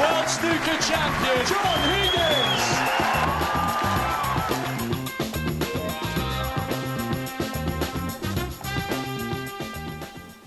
World Snooker Champion, John Higgins.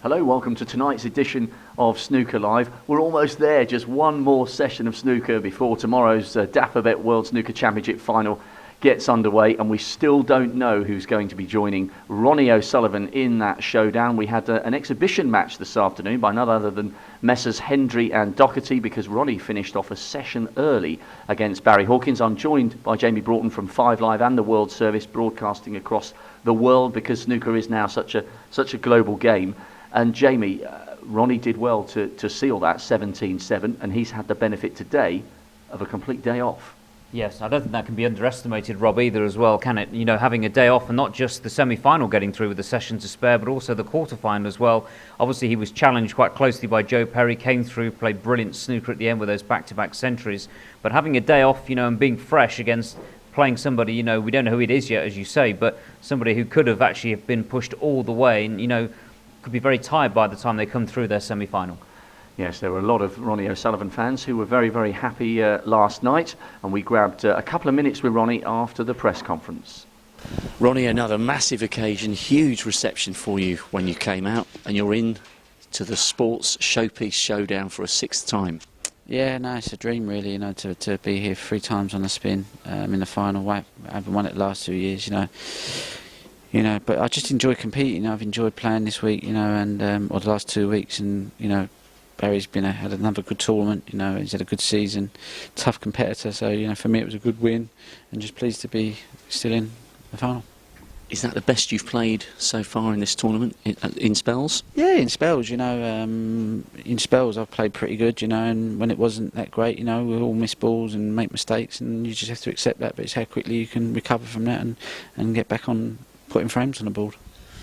Hello, welcome to tonight's edition of Snooker Live. We're almost there, just one more session of snooker before tomorrow's Dapperbet World Snooker Championship final gets underway, and we still don't know who's going to be joining Ronnie O'Sullivan in that showdown. We had an exhibition match this afternoon by none other than Messrs Hendry and Doherty, because Ronnie finished off a session early against Barry Hawkins. I'm joined by Jamie Broughton from 5 Live and the World Service, broadcasting across the world because snooker is now such a global game. And Jamie, Ronnie did well to seal that 17-7, and he's had the benefit today of a complete day off. Yes, I don't think that can be underestimated, Rob, either as well, can it? You know, having a day off, and not just the semi-final getting through with a session to spare, but also the quarter-final as well. Obviously, he was challenged quite closely by Joe Perry, came through, played brilliant snooker at the end with those back-to-back centuries. But having a day off, you know, and being fresh against playing somebody, you know, we don't know who it is yet, as you say, but somebody who could have actually been pushed all the way and, you know, could be very tired by the time they come through their semi-final. Yes, there were a lot of Ronnie O'Sullivan fans who were very, very happy last night, and we grabbed a couple of minutes with Ronnie after the press conference. Ronnie, another massive occasion, huge reception for you when you came out, and you're in to the sports showpiece showdown for a 6th time. Yeah, no, it's a dream really, you know, to be here 3 times on the spin in the final. I haven't won it the last 2 years, you know. But I just enjoy competing. I've enjoyed playing this week, you know, and or the last 2 weeks, and you know, Barry's had another good tournament. You know, he's had a good season, tough competitor. So you know, for me it was a good win, and just pleased to be still in the final. Is that the best you've played so far in this tournament, in spells? Yeah, in spells, you know, in spells I've played pretty good, you know, and when it wasn't that great, you know, we all miss balls and make mistakes, and you just have to accept that. But it's how quickly you can recover from that and get back on putting frames on the board.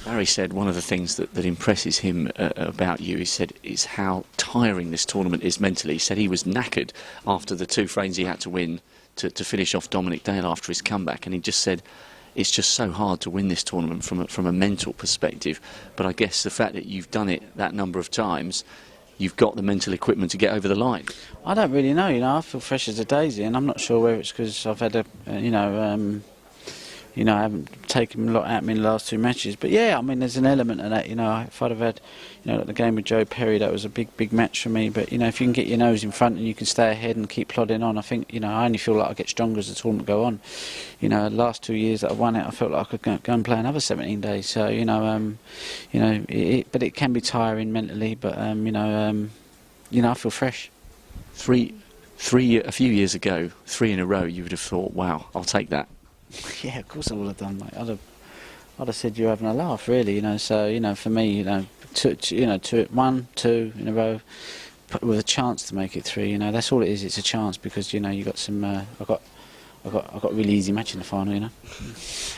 Barry said one of the things that impresses him about you, he said, is how tiring this tournament is mentally. He said he was knackered after the 2 frames he had to win to finish off Dominic Dale after his comeback, and he just said it's just so hard to win this tournament from a mental perspective. But I guess the fact that you've done it that number of times, you've got the mental equipment to get over the line. I don't really know, you know, I feel fresh as a daisy, and I'm not sure whether it's because I've had I haven't taken a lot out of me in the last 2 matches. But yeah, I mean, there's an element of that, you know. If I'd have had, you know, the game with Joe Perry, that was a big match for me. But, you know, if you can get your nose in front and you can stay ahead and keep plodding on, I think, you know, I only feel like I get stronger as the tournament go on. You know, the last 2 years that I've won it, I felt like I could go and play another 17 days. So, but it can be tiring mentally. But, I feel fresh. Three, a few years ago, 3 in a row, you would have thought, wow, I'll take that. Yeah, of course I would have done, mate. I'd have said you're having a laugh, really. You know, so you know, for me, you know, 1, 2 in a row, with a chance to make it 3. You know, that's all it is. It's a chance because you know you got some. I got a really easy match in the final. You know.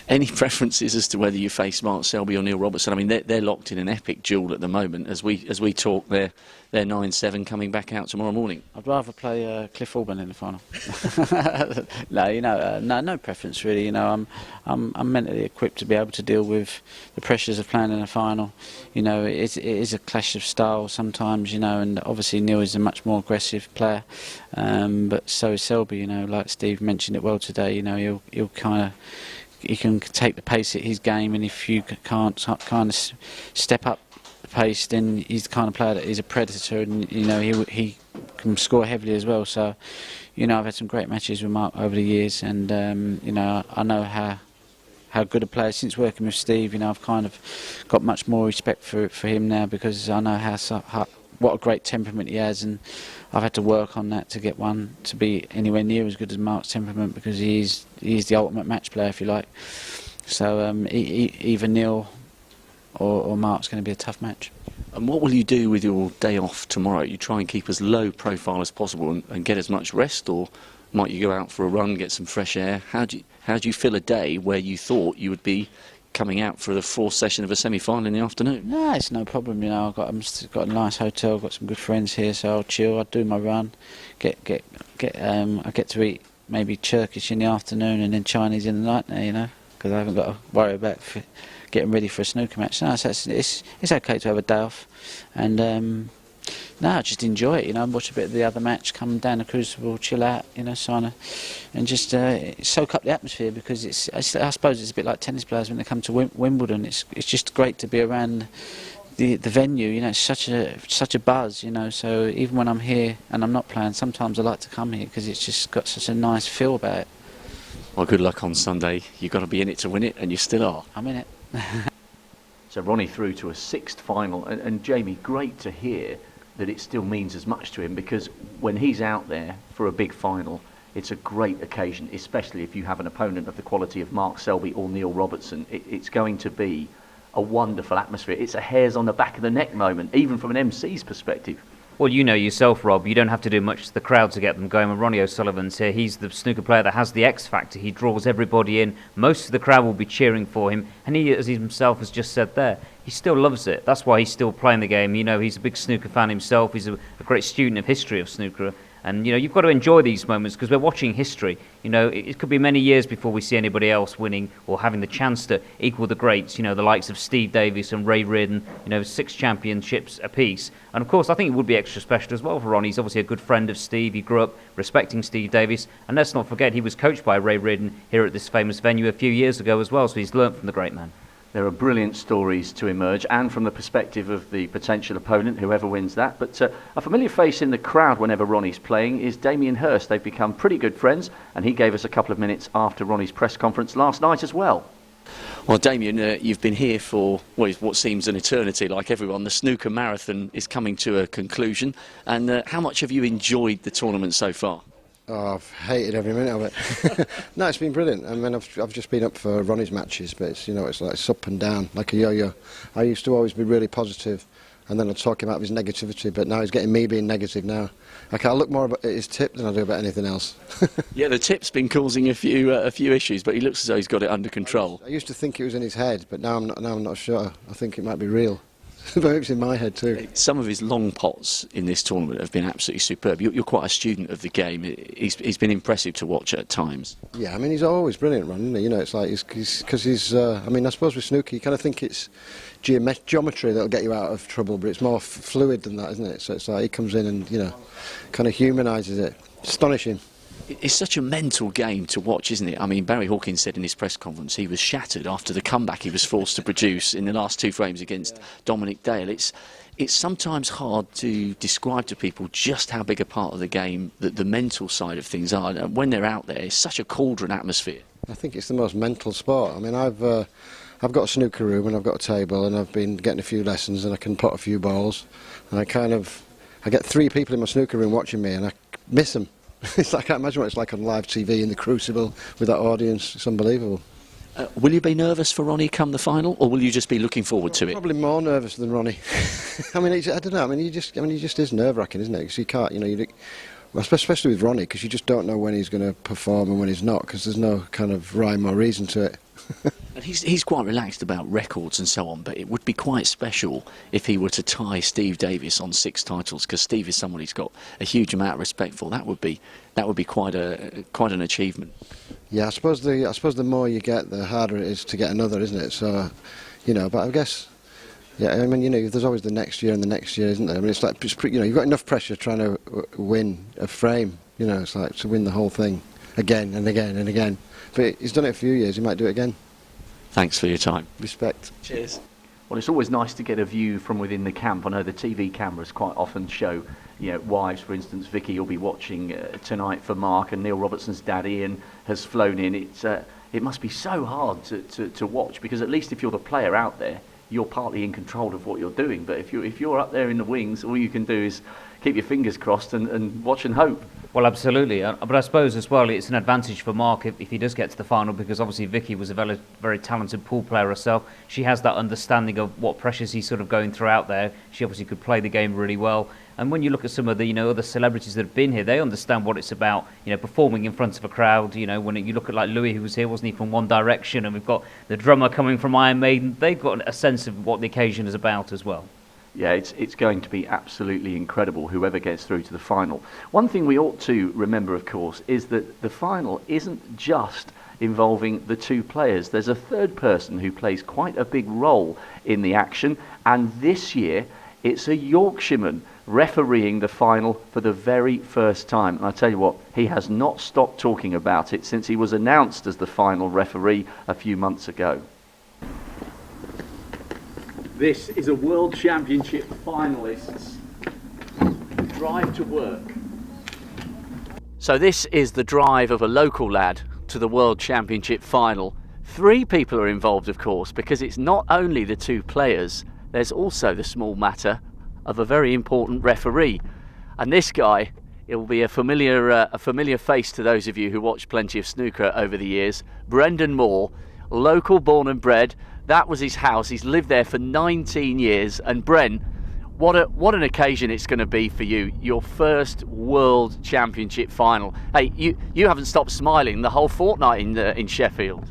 Any preferences as to whether you face Mark Selby or Neil Robertson? I mean, they're locked in an epic duel at the moment. As we talk, they're 9-7 coming back out tomorrow morning. I'd rather play Cliff Auburn in the final. No, you know, no preference really. You know, I'm mentally equipped to be able to deal with the pressures of playing in a final. You know, it is a clash of styles sometimes. You know, and obviously Neil is a much more aggressive player, but so is Selby. You know, like Steve mentioned it well today. You know, he'll kind of. He can take the pace at his game, and if you can't kind of step up the pace, then he's the kind of player that is a predator, and you know he can score heavily as well. So, you know, I've had some great matches with Mark over the years, and you know, I know how good a player. Since working with Steve, you know, I've kind of got much more respect for him now because I know what a great temperament he has, and I've had to work on that to get one to be anywhere near as good as Mark's temperament because he's the ultimate match player, if you like. So either Neil or Mark's going to be a tough match. And what will you do with your day off tomorrow? You try and keep as low profile as possible and get as much rest, or might you go out for a run, get some fresh air? How do you fill a day where you thought you would be coming out for the 4th session of a semi-final in the afternoon? No, it's no problem. You know, I've got a nice hotel, got some good friends here, so I'll chill. I'll do my run, I get to eat maybe Turkish in the afternoon and then Chinese in the night now. You know, because I haven't got to worry about getting ready for a snooker match. No, so it's okay to have a day off, and No, just enjoy it, watch a bit of the other match, come down the Crucible, chill out, and just soak up the atmosphere, because I suppose it's a bit like tennis players when they come to Wimbledon. It's just great to be around the venue, it's such a buzz, so even when I'm here and I'm not playing, sometimes I like to come here because it's just got such a nice feel about it. Well, good luck on Sunday. You've got to be in it to win it, and you still are. I'm in it. So Ronnie through to a sixth final, and Jamie, great to hear that it still means as much to him, because when he's out there for a big final, it's a great occasion, especially if you have an opponent of the quality of Mark Selby or Neil Robertson. It's going to be a wonderful atmosphere. It's a hairs on the back of the neck moment, even from an MC's perspective. Well, you know yourself, Rob, you don't have to do much to the crowd to get them going. When Ronnie O'Sullivan's here, he's the snooker player that has the X factor. He draws everybody in. Most of the crowd will be cheering for him. And he, as he himself has just said there, he still loves it. That's why he's still playing the game. He's a big snooker fan himself. He's a great student of history of snooker. And, you've got to enjoy these moments, because we're watching history. It could be many years before we see anybody else winning or having the chance to equal the greats, the likes of Steve Davis and Ray Reardon, 6 championships apiece. And, of course, I think it would be extra special as well for Ronnie. He's obviously a good friend of Steve. He grew up respecting Steve Davis. And let's not forget, he was coached by Ray Reardon here at this famous venue a few years ago as well, so he's learnt from the great man. There are brilliant stories to emerge, and from the perspective of the potential opponent, whoever wins that. But a familiar face in the crowd whenever Ronnie's playing is Damien Hurst. They've become pretty good friends, and he gave us a couple of minutes after Ronnie's press conference last night as well. Well, Damien, you've been here for what seems an eternity, like everyone. The snooker marathon is coming to a conclusion. And how much have you enjoyed the tournament so far? Oh, I've hated every minute of it. No, it's been brilliant. I mean, I've just been up for Ronnie's matches, but it's up and down like a yo-yo. I used to always be really positive, and then I'd talk him out of his negativity. But now he's getting me being negative now. I look more at his tip than I do about anything else. Yeah, the tip's been causing a few issues, but he looks as though he's got it under control. I used to think it was in his head, but now I'm not sure. I think it might be real. But it's in my head too. Some of his long pots in this tournament have been absolutely superb. You're quite a student of the game. He's been impressive to watch at times. Yeah, I mean, he's always brilliant, Ron, isn't he? It's like because he's. I mean, I suppose with snooker, you kind of think it's geometry that'll get you out of trouble, but it's more fluid than that, isn't it? So it's like he comes in and kind of humanises it. Astonishing. It's such a mental game to watch, isn't it? I mean, Barry Hawkins said in his press conference he was shattered after the comeback he was forced to produce in the last 2 frames against Dominic Dale. It's sometimes hard to describe to people just how big a part of the game that the mental side of things are. And when they're out there, it's such a cauldron atmosphere. I think it's the most mental sport. I mean, I've got a snooker room and I've got a table and I've been getting a few lessons and I can pot a few balls, and I get 3 people in my snooker room watching me and I miss them. It's like, I can't imagine what it's like on live TV in the Crucible with that audience. It's unbelievable. Will you be nervous for Ronnie come the final, or will you just be looking forward to it? Probably more nervous than Ronnie. I mean, I don't know. I mean, he just is nerve-wracking, isn't it? Because you can't, especially with Ronnie, because you just don't know when he's going to perform and when he's not, because there's no kind of rhyme or reason to it. And he's quite relaxed about records and so on, but it would be quite special if he were to tie Steve Davis on 6 titles, because Steve is someone he's got a huge amount of respect for. That would be quite an achievement. Yeah, I suppose the more you get, the harder it is to get another, isn't it? So, but I guess, yeah, I mean, there's always the next year and the next year, isn't there? I mean, it's like, you've got enough pressure trying to win a frame, it's like to win the whole thing again and again and again. But he's done it a few years, he might do it again. Thanks for your time. Respect. Cheers. Well, it's always nice to get a view from within the camp. I know the TV cameras quite often show, wives, for instance. Vicky will be watching tonight for Mark, and Neil Robertson's dad Ian has flown in. It must be so hard to watch, because at least if you're the player out there, you're partly in control of what you're doing. But if you're up there in the wings, all you can do is keep your fingers crossed and watch and hope. Well, absolutely. But I suppose as well it's an advantage for Mark if he does get to the final, because obviously Vicky was a very, very talented pool player herself. She has that understanding of what pressures he's sort of going through out there. She obviously could play the game really well. And when you look at some of the other celebrities that have been here, they understand what it's about, performing in front of a crowd. When you look at like Louis, who was here, wasn't he, from One Direction, and we've got the drummer coming from Iron Maiden. They've got a sense of what the occasion is about as well. Yeah, it's going to be absolutely incredible, whoever gets through to the final. One thing we ought to remember, of course, is that the final isn't just involving the 2 players. There's a third person who plays quite a big role in the action, and this year it's a Yorkshireman refereeing the final for the very first time. And I tell you what, he has not stopped talking about it since he was announced as the final referee a few months ago. This is a World Championship finalist's drive to work. So this is the drive of a local lad to the World Championship final. 3 people are involved, of course, because it's not only the 2 players, there's also the small matter of a very important referee. And this guy, it will be a familiar face to those of you who watch plenty of snooker over the years. Brendan Moore, local born and bred. That was his house. He's lived there for 19 years. And Bren, what an occasion it's going to be for you. Your first World Championship final. Hey, you haven't stopped smiling the whole fortnight in Sheffield.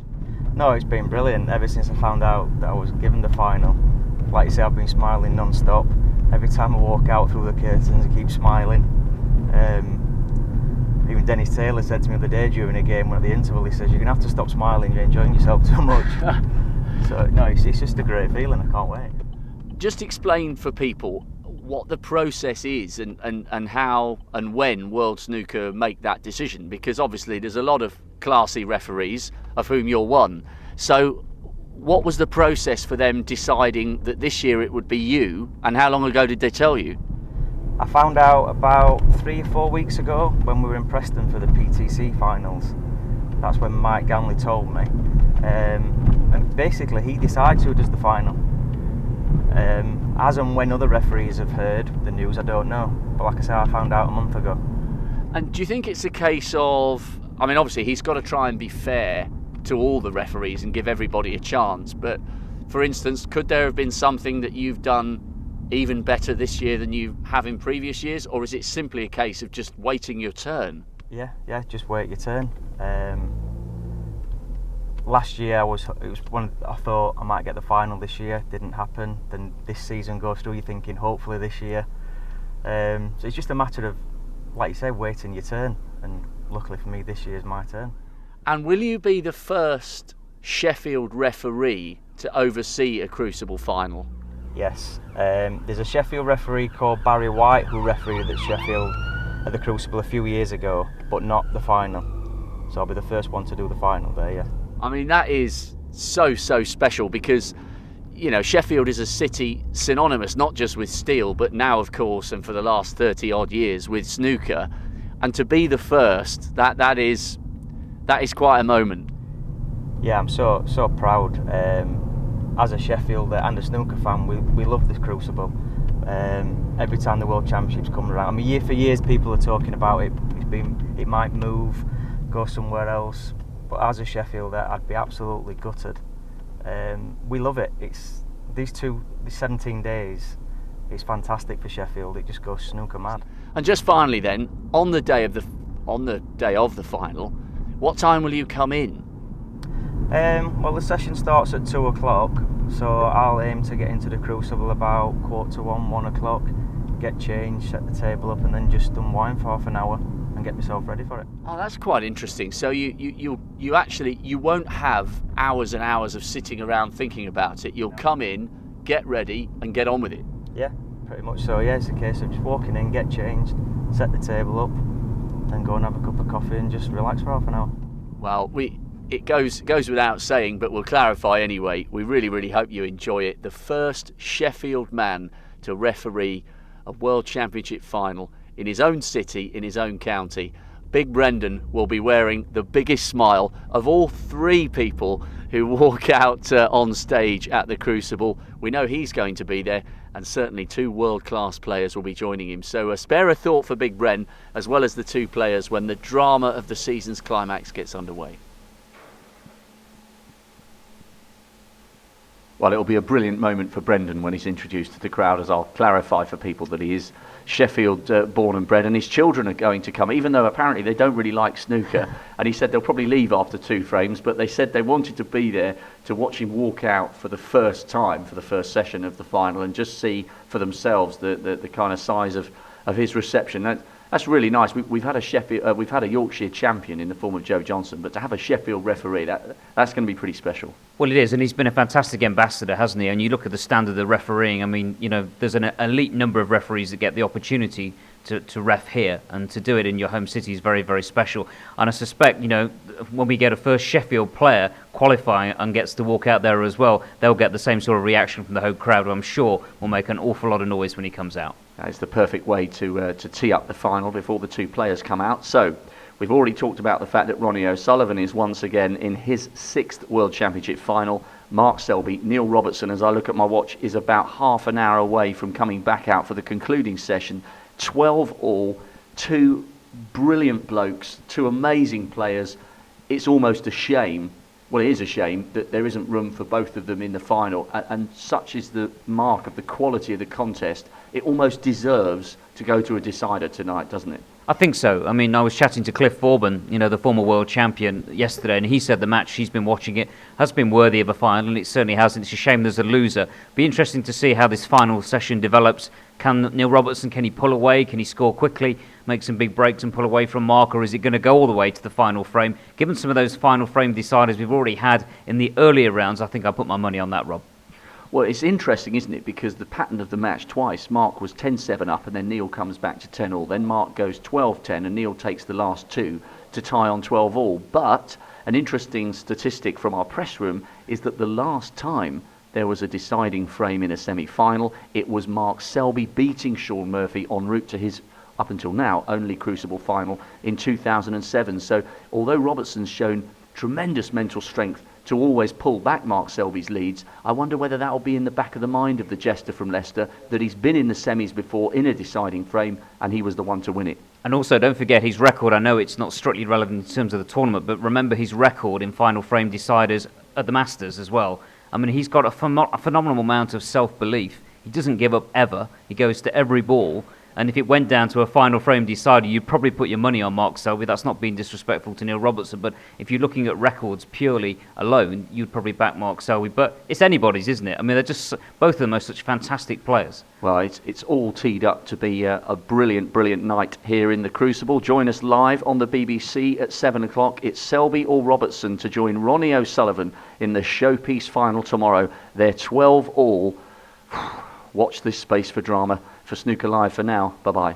No, it's been brilliant ever since I found out that I was given the final. Like you say, I've been smiling non-stop. Every time I walk out through the curtains, I keep smiling. Even Dennis Taylor said to me the other day during a game, at the interval, he says, "You're going to have to stop smiling, you're enjoying yourself too much." So, no, it's just a great feeling, I can't wait. Just explain for people what the process is and how and when World Snooker make that decision, because obviously there's a lot of classy referees, of whom you're one. So what was the process for them deciding that this year it would be you, and how long ago did they tell you? I found out about 3 or 4 weeks ago when we were in Preston for the PTC finals. That's when Mike Ganley told me. And basically he decides who does the final. As and when other referees have heard the news, I don't know. But like I said, I found out a month ago. And do you think it's a case of, I mean, obviously he's got to try and be fair to all the referees and give everybody a chance, but for instance, could there have been something that you've done even better this year than you have in previous years, or is it simply a case of just waiting your turn? Yeah, just wait your turn. Last year it was one I thought I might get the final this year, didn't happen. Then this season goes through, you're thinking hopefully this year. So it's just a matter of, like you say, waiting your turn, and luckily for me this year is my turn. And will you be the first Sheffield referee to oversee a Crucible final? Yes, there's a Sheffield referee called Barry White who refereed at Sheffield at the Crucible a few years ago, but not the final. So I'll be the first one to do the final there, yeah. I mean, that is so special because, you know, Sheffield is a city synonymous not just with steel, but now, of course, and for the last 30 odd years with snooker. And to be the first, that is quite a moment. Yeah, I'm so proud. As a Sheffield and a snooker fan, we love this Crucible. Every time the World Championships come around, I mean, for years people are talking about it. It might move, go somewhere else. But as a Sheffielder, I'd be absolutely gutted. We love it. It's these 17 days. It's fantastic for Sheffield. It just goes snooker mad. And just finally, then, on the day of the final, what time will you come in? Well, the session starts at 2 o'clock, so I'll aim to get into the Crucible about 1:45, 1 o'clock. Get changed, set the table up, and then just unwind for half an hour and get myself ready for it. Oh, that's quite interesting. So you actually won't have hours and hours of sitting around thinking about it. You'll come in, get ready, and get on with it. Yeah, pretty much so. Yeah, it's a case of just walking in, get changed, set the table up, then go and have a cup of coffee and just relax for half an hour. Well, it goes without saying, but we'll clarify anyway. We really hope you enjoy it. The first Sheffield man to referee a World Championship final in his own city, in his own county. Big Brendan will be wearing the biggest smile of all 3 people who walk out on stage at the Crucible. We know he's going to be there, and certainly 2 world-class players will be joining him. So spare a thought for Big Bren, as well as the 2 players, when the drama of the season's climax gets underway. Well, it'll be a brilliant moment for Brendan when he's introduced to the crowd, as I'll clarify for people that he is Sheffield born and bred, and his children are going to come, even though apparently they don't really like snooker. And he said they'll probably leave after 2 frames, but they said they wanted to be there to watch him walk out for the first time, for the first session of the final, and just see for themselves the kind of size of his reception. That's really nice. We've had a Yorkshire champion in the form of Joe Johnson, but to have a Sheffield referee, that's going to be pretty special. Well, it is, and he's been a fantastic ambassador, hasn't he? And you look at the standard of refereeing. I mean, you know, there's an elite number of referees that get the opportunity to ref here, and to do it in your home city is very, very special. And I suspect, you know, when we get a first Sheffield player qualifying and gets to walk out there as well, they'll get the same sort of reaction from the home crowd, who I'm sure will make an awful lot of noise when he comes out. That is the perfect way to tee up the final before the two players come out. So, we've already talked about the fact that Ronnie O'Sullivan is once again in his 6th World Championship final. Mark Selby, Neil Robertson, as I look at my watch, is about half an hour away from coming back out for the concluding session. 12 all, two brilliant blokes, two amazing players. It's almost a shame, well, it is a shame that there isn't room for both of them in the final, and such is the mark of the quality of the contest. It almost deserves to go to a decider tonight, doesn't it? I think so. I mean, I was chatting to Cliff Auburn, you know, the former world champion, yesterday, and he said the match, he's been watching it, has been worthy of a final, and it certainly hasn't. It's a shame there's a loser. Be interesting to see how this final session develops. Can Neil Robertson, can he pull away? Can he score quickly, make some big breaks and pull away from Mark, or is it going to go all the way to the final frame? Given some of those final frame deciders we've already had in the earlier rounds, I think I'll put my money on that, Rob. Well, it's interesting, isn't it? Because the pattern of the match twice, Mark was 10-7 up and then Neil comes back to 10 all. Then Mark goes 12-10 and Neil takes the last two to tie on 12 all. But an interesting statistic from our press room is that the last time there was a deciding frame in a semi-final, it was Mark Selby beating Shaun Murphy en route to his, up until now, only Crucible final in 2007. So although Robertson's shown tremendous mental strength to always pull back Mark Selby's leads, I wonder whether that will be in the back of the mind of the jester from Leicester, that he's been in the semis before in a deciding frame and he was the one to win it. And also, don't forget his record. I know it's not strictly relevant in terms of the tournament, but remember his record in final frame deciders at the Masters as well. I mean, he's got a phenomenal amount of self-belief. He doesn't give up ever. He goes to every ball. And if it went down to a final frame decider, you'd probably put your money on Mark Selby. That's not being disrespectful to Neil Robertson, but if you're looking at records purely alone, you'd probably back Mark Selby. But it's anybody's, isn't it? I mean, they're just, both of them are such fantastic players. Well, it's all teed up to be a brilliant, brilliant night here in the Crucible. Join us live on the BBC at 7 o'clock. It's Selby or Robertson to join Ronnie O'Sullivan in the showpiece final tomorrow. They're 12 all. Watch this space for drama. For Snooker Live for now, bye-bye.